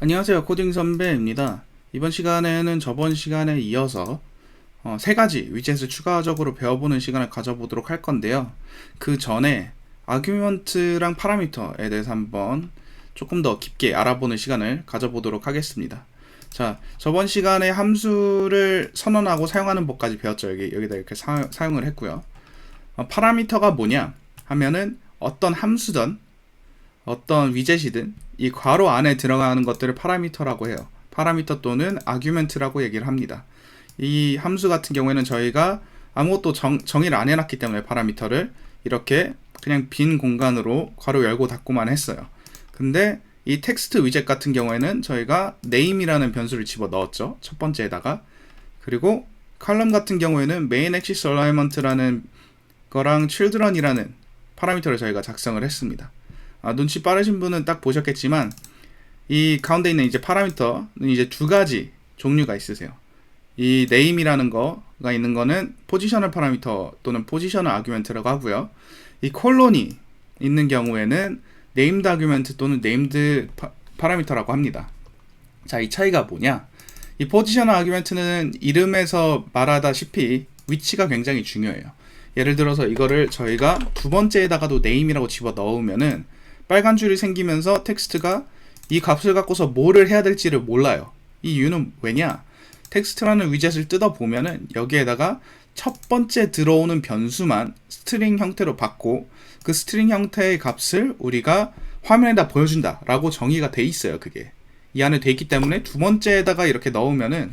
안녕하세요. 코딩 선배입니다. 이번 시간에는 저번 시간에 이어서 세 가지 위젯을 추가적으로 배워보는 시간을 가져보도록 할 건데요. 그 전에 아규먼트랑 파라미터에 대해서 한번 조금 더 깊게 알아보는 시간을 가져보도록 하겠습니다. 자, 저번 시간에 함수를 선언하고 사용하는 법까지 배웠죠. 여기다 이렇게 사용을 했고요. 파라미터가 뭐냐 하면은 어떤 함수든 어떤 위젯이든 이 괄호 안에 들어가는 것들을 파라미터라고 해요. 파라미터 또는 아규멘트라고 얘기를 합니다. 이 함수 같은 경우에는 저희가 아무것도 정의를 안 해놨기 때문에 파라미터를 이렇게 그냥 빈 공간으로 괄호 열고 닫고만 했어요. 근데 이 텍스트 위젯 같은 경우에는 저희가 name이라는 변수를 집어 넣었죠. 첫 번째에다가. 그리고 컬럼 같은 경우에는 main axis alignment라는 거랑 children이라는 파라미터를 저희가 작성을 했습니다. 눈치 빠르신 분은 딱 보셨겠지만 이 가운데 있는 이제 파라미터는 이제 두 가지 종류가 있으세요. 이 name이라는 거가 있는 거는 포지셔널 파라미터 또는 포지셔널 아규멘트라고 하고요. 이 콜론이 있는 경우에는 named 아규멘트 또는 named 파라미터라고 합니다. 자, 이 차이가 뭐냐? 이 포지셔널 아규멘트는 이름에서 말하다시피 위치가 굉장히 중요해요. 예를 들어서 이거를 저희가 두 번째에다가도 name이라고 집어 넣으면은 빨간 줄이 생기면서 텍스트가 이 값을 갖고서 뭐를 해야 될지를 몰라요. 이 이유는 왜냐? 텍스트라는 위젯을 뜯어보면은 여기에다가 첫 번째 들어오는 변수만 스트링 형태로 받고 그 스트링 형태의 값을 우리가 화면에다 보여준다 라고 정의가 돼 있어요. 그게 이 안에 돼 있기 때문에 두 번째에다가 이렇게 넣으면은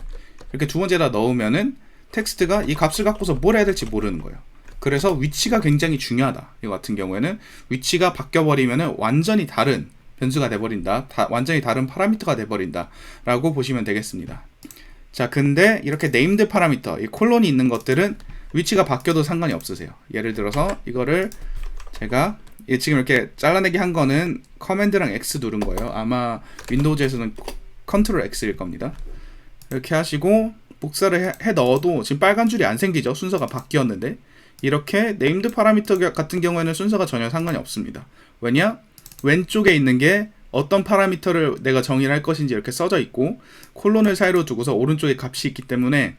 이렇게 두 번째에다 넣으면은 텍스트가 이 값을 갖고서 뭘 해야 될지 모르는 거예요. 그래서 위치가 굉장히 중요하다. 이거 같은 경우에는 위치가 바뀌어버리면 완전히 다른 변수가 돼버린다. 완전히 다른 파라미터가 돼버린다. 라고 보시면 되겠습니다. 자, 근데 이렇게 네임드 파라미터, 이 콜론이 있는 것들은 위치가 바뀌어도 상관이 없으세요. 예를 들어서 이거를 제가 지금 이렇게 잘라내기 한 거는 커맨드랑 X 누른 거예요. 아마 윈도우즈에서는 컨트롤 X일 겁니다. 이렇게 하시고 복사를 해 넣어도 지금 빨간 줄이 안 생기죠. 순서가 바뀌었는데 이렇게 네임드 파라미터 같은 경우에는 순서가 전혀 상관이 없습니다. 왜냐? 왼쪽에 있는 게 어떤 파라미터를 내가 정의를 할 것인지 이렇게 써져 있고 콜론을 사이로 두고서 오른쪽에 값이 있기 때문에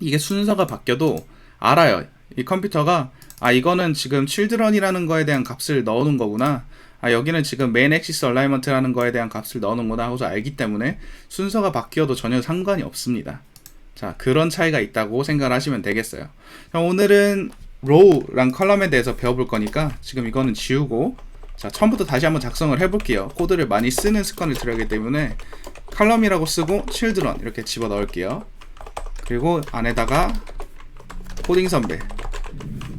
이게 순서가 바뀌어도 알아요. 이 컴퓨터가 이거는 지금 children이라는 거에 대한 값을 넣어놓은 거구나. 여기는 지금 main axis alignment라는 거에 대한 값을 넣어놓은 거다 하고서 알기 때문에 순서가 바뀌어도 전혀 상관이 없습니다. 자, 그런 차이가 있다고 생각을 하시면 되겠어요. 자, 오늘은 row랑 컬럼에 대해서 배워볼 거니까 지금 이거는 지우고 자, 처음부터 다시 한번 작성을 해볼게요. 코드를 많이 쓰는 습관을 들여야 하기 때문에 컬럼이라고 쓰고 children 이렇게 집어 넣을게요. 그리고 안에다가 코딩 선배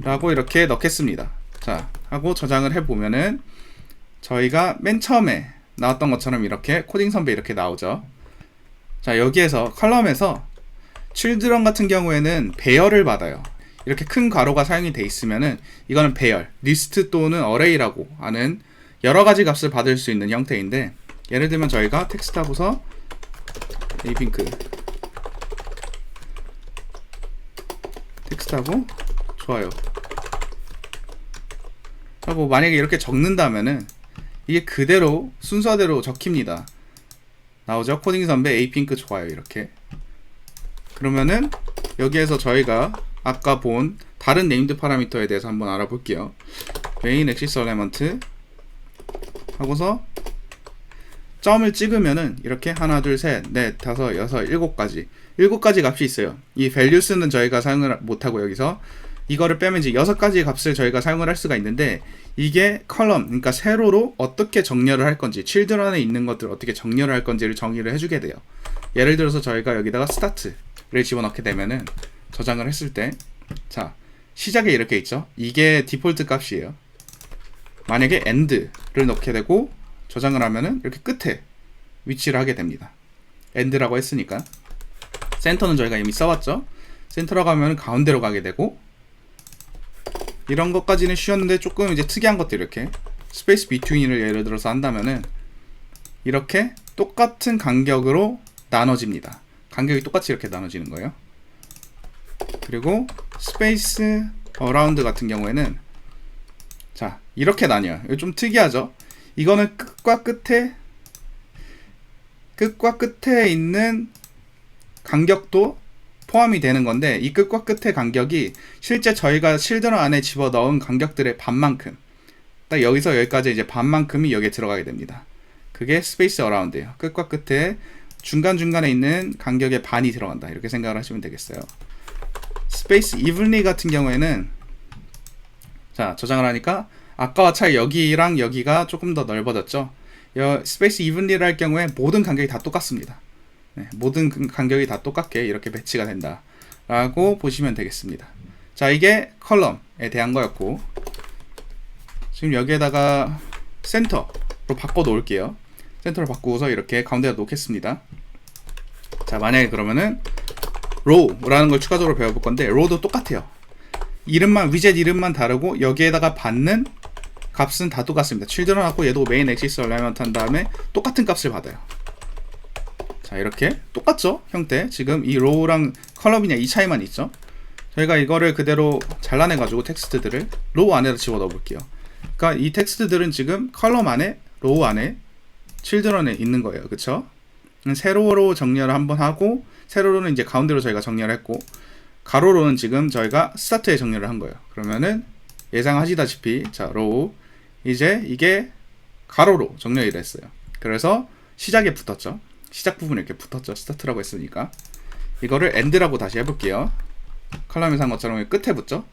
라고 이렇게 넣겠습니다. 자, 하고 저장을 해보면은 저희가 맨 처음에 나왔던 것처럼 이렇게 코딩 선배 이렇게 나오죠. 자, 여기에서 컬럼에서 children 같은 경우에는 배열을 받아요. 이렇게 큰 괄호가 사용이 돼 있으면은 이거는 배열, 리스트 또는 어레이라고 하는 여러 가지 값을 받을 수 있는 형태인데 예를 들면 저희가 텍스트 하고서 에이핑크 텍스트 하고 좋아요 하고 만약에 이렇게 적는다면은 이게 그대로 순서대로 적힙니다. 나오죠? 코딩 선배 에이핑크 좋아요 이렇게. 그러면은 여기에서 저희가 아까 본 다른 네임드 파라미터에 대해서 한번 알아볼게요. main axis element 하고서 점을 찍으면은 이렇게 하나, 둘, 셋, 넷, 다섯, 여섯, 일곱 가지 값이 있어요. 이 values는 저희가 사용을 못하고 여기서 이거를 빼면 이제 6가지 값을 저희가 사용을 할 수가 있는데 이게 컬럼, 그러니까 세로로 어떻게 정렬을 할 건지 children에 있는 것들을 어떻게 정렬을 할 건지를 정의를 해주게 돼요. 예를 들어서 저희가 여기다가 start를 집어넣게 되면은 저장을 했을 때 자, 시작에 이렇게 있죠. 이게 디폴트 값이에요. 만약에 end를 넣게 되고 저장을 하면은 이렇게 끝에 위치를 하게 됩니다. end라고 했으니까 센터는 저희가 이미 써왔죠. 센터라고 하면 가운데로 가게 되고 이런 것까지는 쉬웠는데 조금 이제 특이한 것들 이렇게 스페이스 비트윈을 예를 들어서 한다면은 이렇게 똑같은 간격으로 나눠집니다. 간격이 똑같이 이렇게 나눠지는 거예요. 그리고 스페이스 어라운드 같은 경우에는 자, 이렇게 나뉘어요. 이거 좀 특이하죠? 이거는 끝과 끝에 끝과 끝에 있는 간격도 포함이 되는 건데, 이 끝과 끝의 간격이 실제 저희가 실드런 안에 집어넣은 간격들의 반만큼, 딱 여기서 여기까지 이제 반만큼이 여기에 들어가게 됩니다. 그게 스페이스 어라운드예요. 끝과 끝에 중간중간에 있는 간격의 반이 들어간다, 이렇게 생각을 하시면 되겠어요. 스페이스 이븐리 같은 경우에는, 자, 저장을 하니까 아까와 차이, 여기랑 여기가 조금 더 넓어졌죠. 스페이스 이븐리를 할 경우에 모든 간격이 다 똑같습니다. 네, 모든 간격이 다 똑같게 이렇게 배치가 된다 라고 보시면 되겠습니다. 자, 이게 컬럼에 대한 거였고, 지금 여기에다가 센터로 바꿔 놓을게요. 센터로 바꾸고서 이렇게 가운데다 놓겠습니다. 자, 만약에 그러면은 로우라는 걸 추가적으로 배워볼 건데, 로우도 똑같아요. 이름만, 위젯 이름만 다르고 여기에다가 받는 값은 다 똑같습니다. children하고 얘도 메인 엑시스 얼라이먼트 한 다음에 똑같은 값을 받아요. 자, 이렇게 똑같죠? 형태. 지금 이 로우랑 컬럼이냐 이 차이만 있죠? 저희가 이거를 그대로 잘라내 가지고 텍스트들을 로우 안에다 집어넣어 볼게요. 그러니까 이 텍스트들은 지금 컬럼 안에, 로우 안에, children에 있는 거예요. 그쵸? 세로로 정렬을 한번 하고, 세로로는 이제 가운데로 저희가 정렬을 했고, 가로로는 지금 저희가 스타트에 정렬을 한 거예요. 그러면은 예상하시다시피, 자, 로우, 이제 이게 가로로 정렬이 됐어요. 그래서 시작에 붙었죠. 시작 부분에 이렇게 붙었죠. 스타트라고 했으니까. 이거를 엔드라고 다시 해볼게요. 컬럼에서 한 것처럼 끝에 붙죠.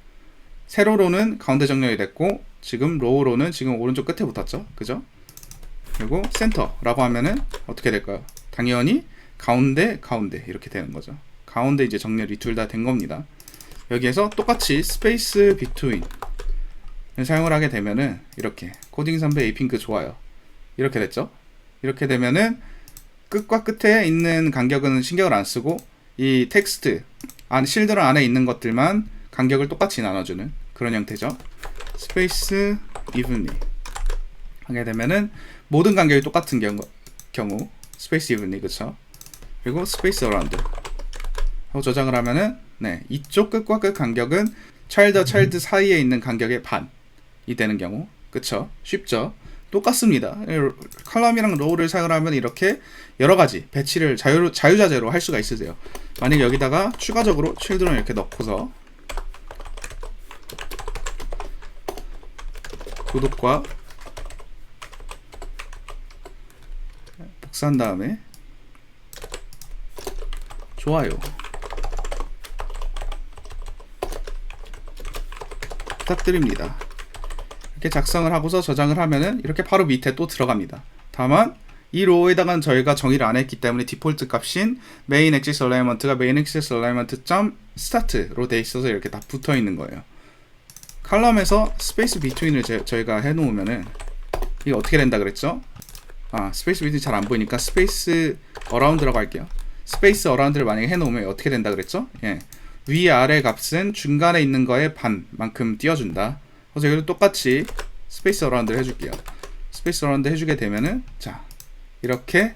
세로로는 가운데 정렬이 됐고, 지금 로우로는 지금 오른쪽 끝에 붙었죠. 그죠? 그리고 센터라고 하면은 어떻게 될까요? 당연히 가운데, 가운데 이렇게 되는 거죠. 가운데 이제 정렬이 둘 다 된 겁니다. 여기에서 똑같이 스페이스 비트윈 사용을 하게 되면은 이렇게 코딩 선배 에이핑크 좋아요. 이렇게 됐죠? 이렇게 되면은 끝과 끝에 있는 간격은 신경을 안 쓰고 이 텍스트 실드런 안에 있는 것들만 간격을 똑같이 나눠주는 그런 형태죠. 스페이스 이븐리 하게 되면은 모든 간격이 똑같은 경우 스페이스 이븐리, 그쵸? 그리고 스페이스 어라운드 하고 저장을 하면은, 네, 이쪽 끝과 끝 간격은 차일드와 차일드 사이에 있는 간격의 반이 되는 경우, 그쵸? 쉽죠? 똑같습니다. 컬럼이랑 로우를 사용을 하면 이렇게 여러가지 배치를 자유자재로 할 수가 있으세요. 만약 여기다가 추가적으로 children 이렇게 넣고서 구독과 복사한 다음에 좋아요 부탁드립니다. 이렇게 작성을 하고서 저장을 하면은 이렇게 바로 밑에 또 들어갑니다. 다만 이 로우에다가는 저희가 정의를 안 했기 때문에 디폴트 값인 main axis alignment가 main axis alignment start로 돼 있어서 이렇게 다 붙어 있는 거예요. 칼럼에서 스페이스 비트윈을 저희가 해 놓으면은 이게 어떻게 된다 그랬죠? 스페이스 비트윈 잘 안 보이니까 스페이스 어라운드라고 할게요. 스페이스 어라운드를 만약에 해 놓으면 어떻게 된다 그랬죠? 예. 위아래 값은 중간에 있는 거의 반만큼 띄워준다. 그래서 여기도 똑같이 스페이스 어라운드를 해줄게요. 스페이스 어라운드 해주게 되면은, 자, 이렇게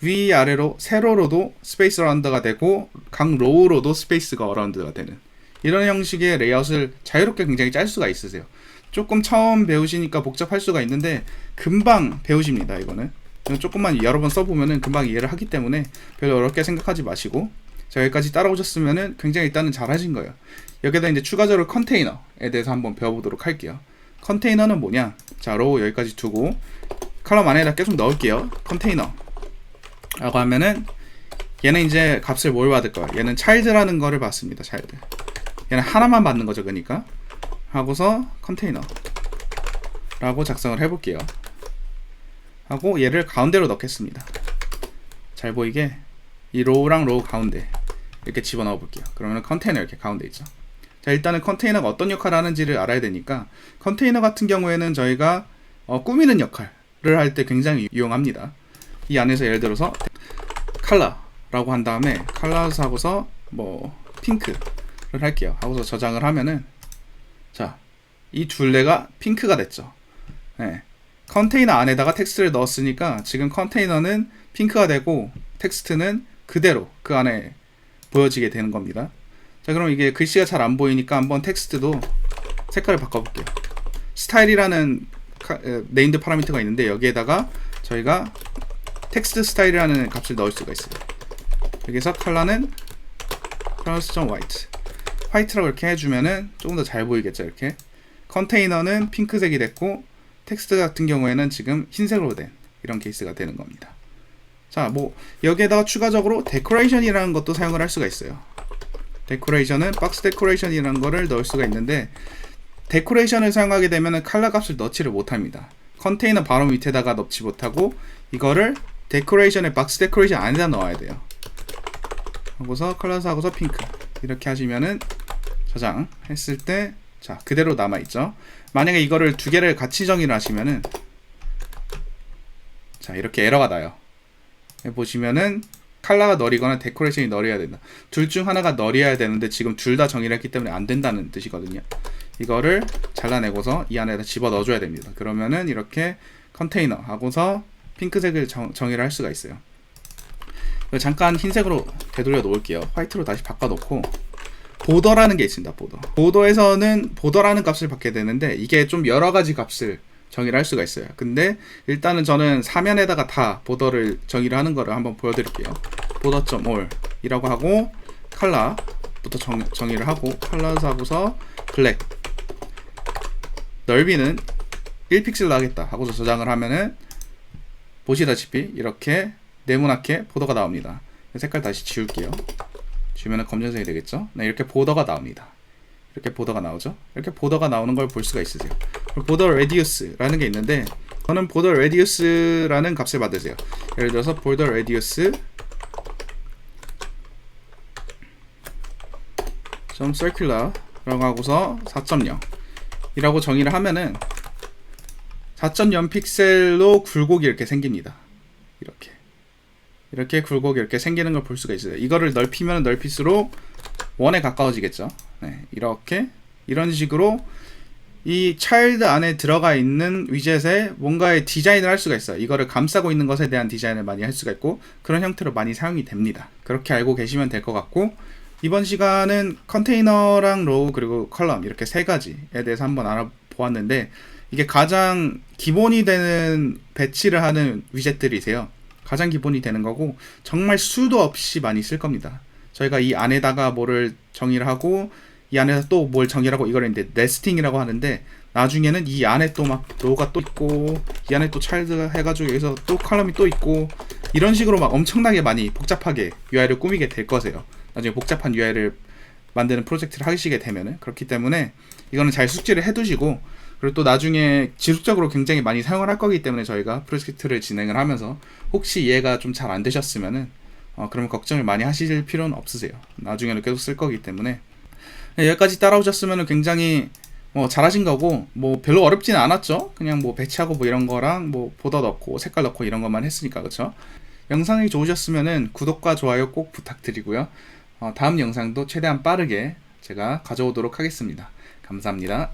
위아래로 세로로도 스페이스 어라운드가 되고 각 로우로도 스페이스가 어라운드가 되는 이런 형식의 레이아웃을 자유롭게 굉장히 짤 수가 있으세요. 조금 처음 배우시니까 복잡할 수가 있는데 금방 배우십니다. 이거는 조금만 여러 번 써보면은 금방 이해를 하기 때문에 별로 어렵게 생각하지 마시고, 자, 여기까지 따라오셨으면은 굉장히 일단은 잘하신 거예요. 여기다 이제 추가적으로 컨테이너에 대해서 한번 배워보도록 할게요. 컨테이너는 뭐냐? 자, 로우 여기까지 두고 컬럼 안에다 계속 넣을게요. 컨테이너 라고 하면은 얘는 이제 값을 뭘 받을 거야? 얘는 child라는 거를 받습니다. child. 얘는 하나만 받는 거죠. 그러니까 하고서 컨테이너 라고 작성을 해볼게요. 하고 얘를 가운데로 넣겠습니다. 잘 보이게 이 로우랑 로우 가운데 이렇게 집어넣어 볼게요. 그러면 컨테이너 이렇게 가운데 있죠. 자, 일단은 컨테이너가 어떤 역할을 하는지를 알아야 되니까, 컨테이너 같은 경우에는 저희가 꾸미는 역할을 할 때 굉장히 유용합니다. 이 안에서 예를 들어서 컬러라고 한 다음에 컬러스 하고서 뭐 핑크를 할게요. 하고서 저장을 하면은, 자, 이 둘레가 핑크가 됐죠. 네. 컨테이너 안에다가 텍스트를 넣었으니까 지금 컨테이너는 핑크가 되고 텍스트는 그대로 그 안에 보여지게 되는 겁니다. 자, 그럼 이게 글씨가 잘 안 보이니까 한번 텍스트도 색깔을 바꿔볼게요. 스타일이라는 네임드 파라미터가 있는데 여기에다가 저희가 텍스트 스타일이라는 값을 넣을 수가 있어요. 여기서 컬러는 colors.white 화이트라고 이렇게 해주면은 조금 더 잘 보이겠죠. 이렇게 컨테이너는 핑크색이 됐고 텍스트 같은 경우에는 지금 흰색으로 된 이런 케이스가 되는 겁니다. 자, 뭐 여기에다가 추가적으로 데코레이션이라는 것도 사용을 할 수가 있어요. 데코레이션은 박스 데코레이션이라는 거를 넣을 수가 있는데, 데코레이션을 사용하게 되면 컬러 값을 넣지를 못합니다. 컨테이너 바로 밑에다가 넣지 못하고 이거를 데코레이션의 박스 데코레이션 안에다 넣어야 돼요. 하고서 컬러스 하고서 핑크 이렇게 하시면은 저장했을 때 자 그대로 남아있죠. 만약에 이거를 두 개를 같이 정의를 하시면은 자 이렇게 에러가 나요. 보시면은 컬러가 널이거나 데코레이션이 널이어야 된다. 둘 중 하나가 널이어야 되는데 지금 둘 다 정의를 했기 때문에 안 된다는 뜻이거든요. 이거를 잘라내고서 이 안에다 집어 넣어줘야 됩니다. 그러면은 이렇게 컨테이너 하고서 핑크색을 정의를 할 수가 있어요. 잠깐 흰색으로 되돌려 놓을게요. 화이트로 다시 바꿔놓고 보더라는 게 있습니다. 보더에서는 보더라는 값을 받게 되는데 이게 좀 여러가지 값을 정의를 할 수가 있어요. 근데 일단은 저는 사면에다가 다 보더를 정의를 하는 거를 한번 보여드릴게요. 보더.all 이라고 하고 컬러부터 정의를 하고 컬러스 하고서 블랙 넓이는 1픽셀로 하겠다 하고서 저장을 하면은 보시다시피 이렇게 네모나게 보더가 나옵니다. 색깔 다시 지울게요. 지우면 검정색이 되겠죠. 네, 이렇게 보더가 나옵니다. 이렇게 보더가 나오죠. 이렇게 보더가 나오는 걸 볼 수가 있으세요. 보더 레디우스라는 게 있는데 저는 보더 레디우스라는 값을 받으세요. 예를 들어서 보더 레디우스 좀 circular 라고 하고서 4.0 이라고 정의를 하면은 4.0 픽셀로 굴곡이 이렇게 생깁니다. 이렇게 굴곡이 이렇게 생기는 걸 볼 수가 있어요. 이거를 넓히면 넓힐수록 1에 가까워지겠죠. 네, 이런 식으로 이 차일드 안에 들어가 있는 위젯에 뭔가의 디자인을 할 수가 있어요. 이거를 감싸고 있는 것에 대한 디자인을 많이 할 수가 있고 그런 형태로 많이 사용이 됩니다. 그렇게 알고 계시면 될 것 같고, 이번 시간은 컨테이너랑 로우 그리고 컬럼 이렇게 세 가지에 대해서 한번 알아보았는데, 이게 가장 기본이 되는 배치를 하는 위젯들이세요. 가장 기본이 되는 거고 정말 수도 없이 많이 쓸 겁니다. 저희가 이 안에다가 뭐를 정의를 하고 이 안에서 또 뭘 정의를 하고 이걸 이제 네스팅이라고 하는데, 나중에는 이 안에 또 막 로우가 또 있고 이 안에 또 차일드 해가지고 여기서 또 컬럼이 또 있고 이런 식으로 막 엄청나게 많이 복잡하게 UI를 꾸미게 될 거세요. 나중에 복잡한 UI를 만드는 프로젝트를 하시게 되면은. 그렇기 때문에 이거는 잘 숙지를 해두시고, 그리고 또 나중에 지속적으로 굉장히 많이 사용을 할 거기 때문에 저희가 프로젝트를 진행을 하면서 혹시 이해가 좀 잘 안 되셨으면은 그러면 걱정을 많이 하실 필요는 없으세요. 나중에는 계속 쓸 거기 때문에. 네, 여기까지 따라오셨으면 굉장히 잘하신 거고, 뭐 별로 어렵지는 않았죠. 그냥 뭐 배치하고 뭐 이런 거랑 뭐 보더 넣고 색깔 넣고 이런 것만 했으니까. 그쵸? 영상이 좋으셨으면은 구독과 좋아요 꼭 부탁드리고요. 다음 영상도 최대한 빠르게 제가 가져오도록 하겠습니다. 감사합니다.